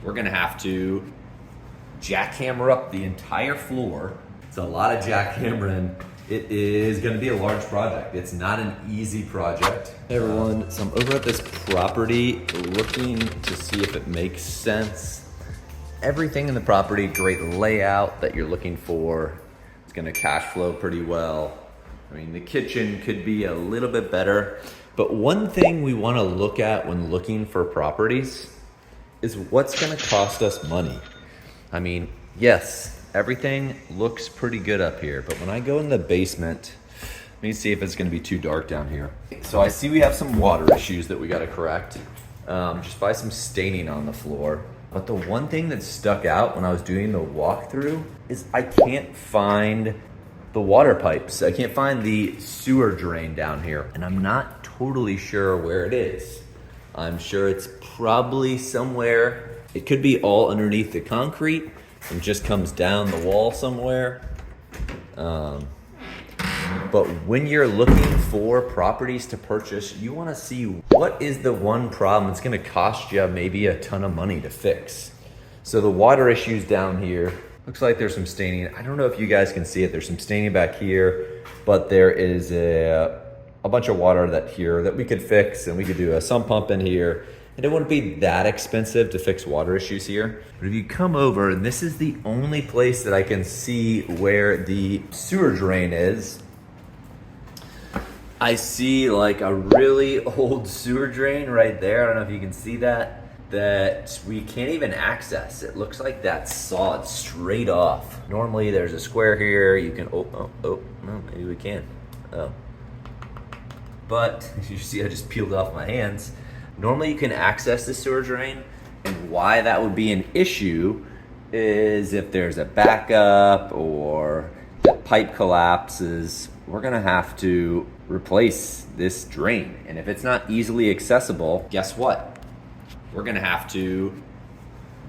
we're gonna have to jackhammer up the entire floor. It's a lot of jackhammering. It is gonna be a large project. It's not an easy project. Hey everyone, so I'm over at this property looking to see if it makes sense. Everything in the property, great layout that you're looking for. It's gonna cash flow pretty well. I mean, the kitchen could be a little bit better, but one thing we wanna look at when looking for properties is what's gonna cost us money. I mean, yes, everything looks pretty good up here, but when I go in the basement, let me see if it's gonna be too dark down here. So I see we have some water issues that we gotta correct, just by some staining on the floor. But the one thing that stuck out when I was doing the walkthrough is I can't find the water pipes. I can't find the sewer drain down here, and I'm not totally sure where it is. I'm sure it's probably somewhere. It could be all underneath the concrete and just comes down the wall somewhere. But when you're looking for properties to purchase, you wanna see what is the one problem that's gonna cost you maybe a ton of money to fix. So the water issues down here, looks like there's some staining. I don't know if you guys can see it. There's some staining back here, but there is a bunch of water that we could fix, and we could do a sump pump in here. And it wouldn't be that expensive to fix water issues here. But if you come over, and this is the only place that I can see where the sewer drain is, I see like a really old sewer drain right there. I don't know if you can see that we can't even access. It looks like that's sawed straight off. Normally there's a square here. You can, no, maybe we can't. Oh. But you see, I just peeled off my hands. Normally you can access the sewer drain, and why that would be an issue is if there's a backup or the pipe collapses, we're gonna have to replace this drain. And if it's not easily accessible, guess what? We're gonna have to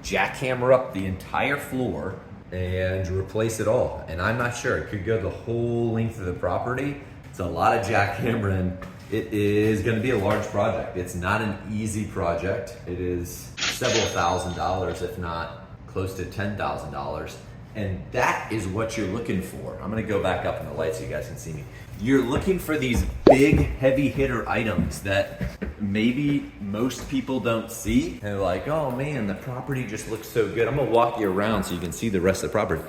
jackhammer up the entire floor and replace it all. And I'm not sure, it could go the whole length of the property. It's a lot of jackhammering. It is gonna be a large project. It's not an easy project. It is several $1,000s, if not close to $10,000. And that is what you're looking for. I'm gonna go back up in the light so you guys can see me. You're looking for these big heavy hitter items that maybe most people don't see. And they're like, oh man, the property just looks so good. I'm gonna walk you around so you can see the rest of the property.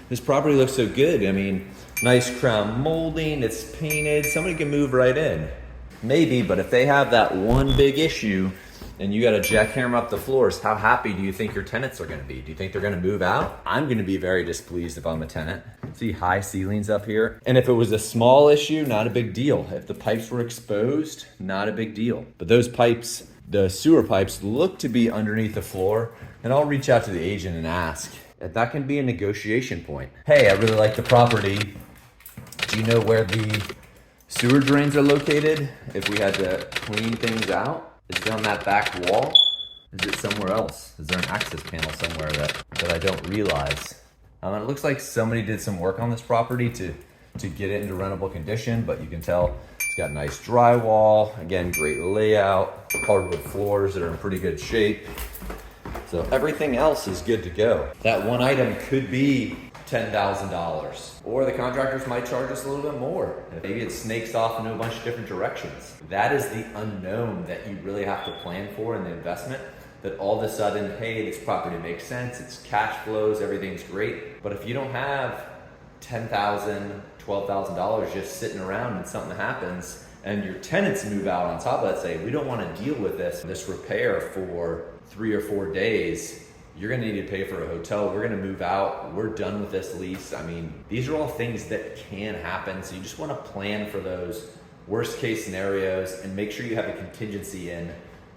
This property looks so good. I mean, nice crown molding, it's painted, somebody can move right in. Maybe, but if they have that one big issue and you got to jackhammer up the floors, how happy do you think your tenants are going to be? Do you think they're going to move out? I'm going to be very displeased if I'm a tenant. See high ceilings up here. And if it was a small issue, not a big deal. If the pipes were exposed, not a big deal. But those pipes, the sewer pipes, look to be underneath the floor. And I'll reach out to the agent and ask. That can be a negotiation point. Hey, I really like the property. Do you know where the sewer drains are located? If we had to clean things out? Is it on that back wall? Is it somewhere else? Is there an access panel somewhere that I don't realize? It looks like somebody did some work on this property to get it into rentable condition, but you can tell it's got nice drywall. Again, great layout, hardwood floors that are in pretty good shape. So everything else is good to go. That one item could be $10,000, or the contractors might charge us a little bit more. Maybe it snakes off into a bunch of different directions. That is the unknown that you really have to plan for in the investment, that all of a sudden, hey, this property makes sense, it's cash flows, everything's great. But if you don't have $10,000, $12,000 just sitting around and something happens, and your tenants move out on top of that, say, we don't want to deal with this repair for 3 or 4 days, you're gonna need to pay for a hotel, we're gonna move out, we're done with this lease. I mean, these are all things that can happen, so you just wanna plan for those worst case scenarios and make sure you have a contingency in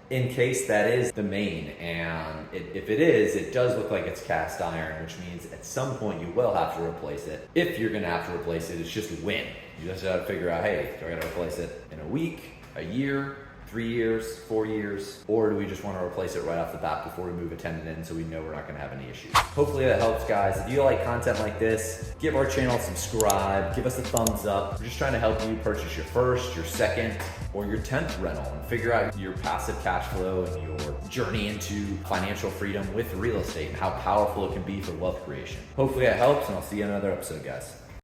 case that is the main. And if it is, it does look like it's cast iron, which means at some point you will have to replace it. If you're gonna have to replace it, it's just when. You just gotta figure out, hey, do I gotta replace it in a week, a year, 3 years, 4 years, or do we just want to replace it right off the bat before we move a tenant in so we know we're not going to have any issues? Hopefully that helps, guys. If you like content like this, give our channel a subscribe, give us a thumbs up. We're just trying to help you purchase your first, your second, or your 10th rental and figure out your passive cash flow and your journey into financial freedom with real estate and how powerful it can be for wealth creation. Hopefully that helps, and I'll see you in another episode, guys.